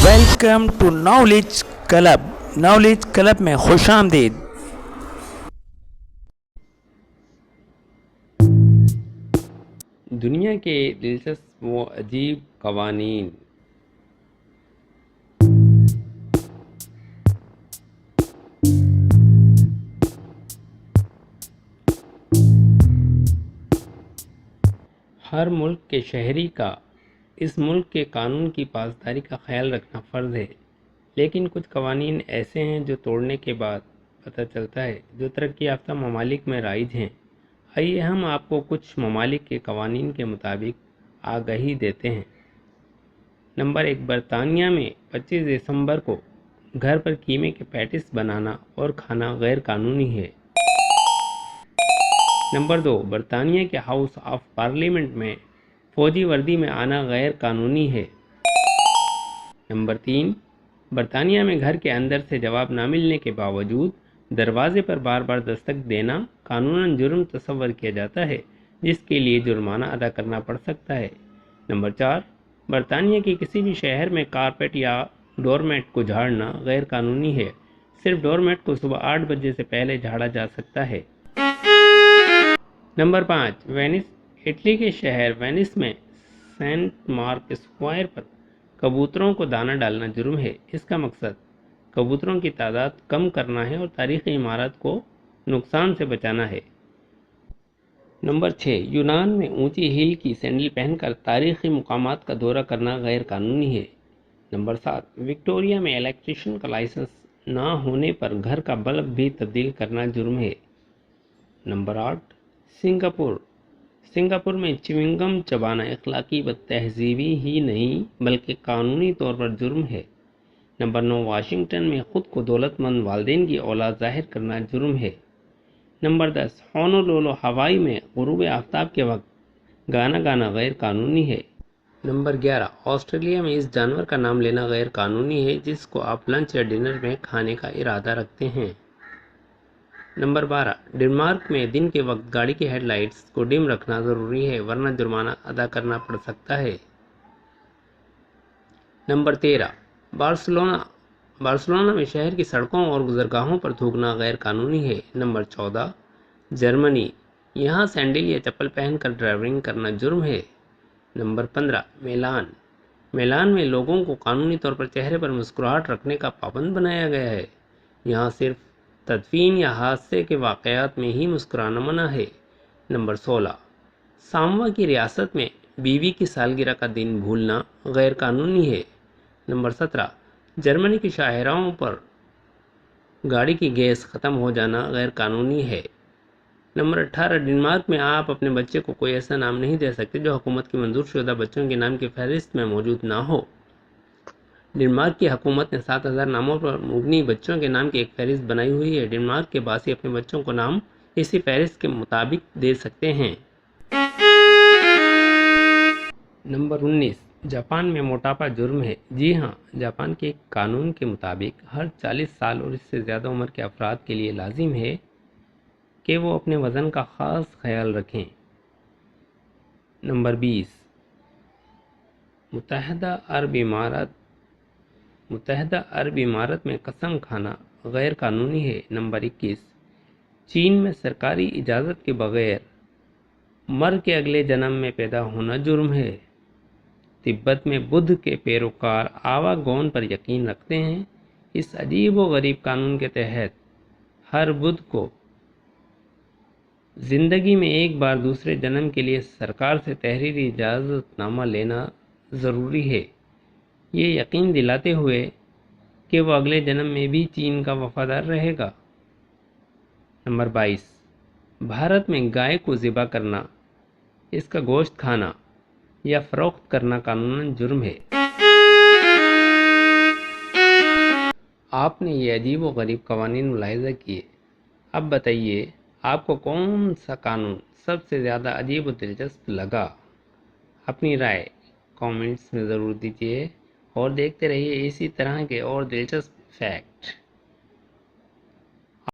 Welcome to knowledge club. Knowledge club میں خوش آمدید. دنیا کے دلچسپ و عجیب قوانین. ہر ملک کے شہری کا اس ملک کے قانون کی پاسداری کا خیال رکھنا فرض ہے، لیکن کچھ قوانین ایسے ہیں جو توڑنے کے بعد پتہ چلتا ہے جو ترقی یافتہ ممالک میں رائج ہیں. آئیے ہم آپ کو کچھ ممالک کے قوانین کے مطابق آگہی دیتے ہیں. نمبر 1، برطانیہ میں 25 دسمبر کو گھر پر قیمے کے پیٹس بنانا اور کھانا غیر قانونی ہے. نمبر 2، برطانیہ کے ہاؤس آف پارلیمنٹ میں فوجی وردی میں آنا غیر قانونی ہے. نمبر 3، برطانیہ میں گھر کے اندر سے جواب نہ ملنے کے باوجود دروازے پر بار بار دستک دینا قانوناً جرم تصور کیا جاتا ہے، جس کے لیے جرمانہ ادا کرنا پڑ سکتا ہے. نمبر 4، برطانیہ کے کسی بھی شہر میں کارپیٹ یا ڈور میٹ کو جھاڑنا غیر قانونی ہے. صرف ڈور میٹ کو صبح 8 بجے سے پہلے جھاڑا جا سکتا ہے. Number 5، Venice. اٹلی کے شہر وینس میں سینٹ مارک اسکوائر پر کبوتروں کو دانہ ڈالنا جرم ہے. اس کا مقصد کبوتروں کی تعداد کم کرنا ہے اور تاریخی عمارت کو نقصان سے بچانا ہے. نمبر 6، یونان میں اونچی ہیل کی سینڈل پہن کر تاریخی مقامات کا دورہ کرنا غیر قانونی ہے. نمبر 7، وکٹوریہ میں الیکٹریشین کا لائسنس نہ ہونے پر گھر کا بلب بھی تبدیل کرنا جرم ہے. Number 8، Singapore. سنگاپور میں چیونگم چبانا اخلاقی بد تہذیبی ہی نہیں بلکہ قانونی طور پر جرم ہے. نمبر 9، واشنگٹن میں خود کو دولت مند والدین کی اولاد ظاہر کرنا جرم ہے. نمبر 10، ہونولولو ہوائی میں غروب آفتاب کے وقت گانا گانا غیر قانونی ہے. نمبر 11، آسٹریلیا میں اس جانور کا نام لینا غیر قانونی ہے جس کو آپ لنچ یا ڈنر میں کھانے کا ارادہ رکھتے ہیں. نمبر 12، ڈنمارک میں دن کے وقت گاڑی کی ہیڈ لائٹس کو ڈم رکھنا ضروری ہے ورنہ جرمانہ ادا کرنا پڑ سکتا ہے. Number 13، Barcelona. بارسلونا میں شہر کی سڑکوں اور گزرگاہوں پر تھوکنا غیر قانونی ہے. نمبر 14، جرمنی. یہاں سینڈل یا چپل پہن کر ڈرائیونگ کرنا جرم ہے. نمبر 15، میلان. میلان میں لوگوں کو قانونی طور پر چہرے پر مسکراہٹ رکھنے کا پابند بنایا گیا ہے. یہاں صرف تدفین یا حادثے کے واقعات میں ہی مسکرانا منع ہے. نمبر 16، ساموا کی ریاست میں بیوی کی سالگرہ کا دن بھولنا غیر قانونی ہے. نمبر 17، جرمنی کی شاہراہوں پر گاڑی کی گیس ختم ہو جانا غیر قانونی ہے. نمبر 18، ڈنمارک میں آپ اپنے بچے کو کوئی ایسا نام نہیں دے سکتے جو حکومت کی منظور شدہ بچوں کے نام کی فہرست میں موجود نہ ہو. ڈنمارک کی حکومت نے 7000 ناموں پر مبنی بچوں کے نام کی ایک فہرست بنائی ہوئی ہے. ڈنمارک کے باسی اپنے بچوں کو نام اسی فہرست کے مطابق دے سکتے ہیں. نمبر 19، جاپان میں موٹاپا جرم ہے. جی ہاں، جاپان کے ایک قانون کے مطابق ہر 40 سال اور اس سے زیادہ عمر کے افراد کے لیے لازم ہے کہ وہ اپنے وزن کا خاص خیال رکھیں. نمبر 20، متحدہ عرب امارات میں قسم کھانا غیر قانونی ہے. نمبر 21، چین میں سرکاری اجازت کے بغیر مر کے اگلے جنم میں پیدا ہونا جرم ہے. تبت میں بدھ کے پیروکار آوا گون پر یقین رکھتے ہیں. اس عجیب و غریب قانون کے تحت ہر بدھ کو زندگی میں ایک بار دوسرے جنم کے لیے سرکار سے تحریری اجازت نامہ لینا ضروری ہے، یہ یقین دلاتے ہوئے کہ وہ اگلے جنم میں بھی چین کا وفادار رہے گا. نمبر 22، بھارت میں گائے کو ذبح کرنا، اس کا گوشت کھانا یا فروخت کرنا قانوناً جرم ہے. آپ نے یہ عجیب و غریب قوانین ملاحظہ کیے. اب بتائیے آپ کو کون سا قانون سب سے زیادہ عجیب و دلچسپ لگا؟ اپنی رائے کامنٹس میں ضرور دیجیے اور دیکھتے رہیے اسی طرح کے اور دلچسپ فیکٹ.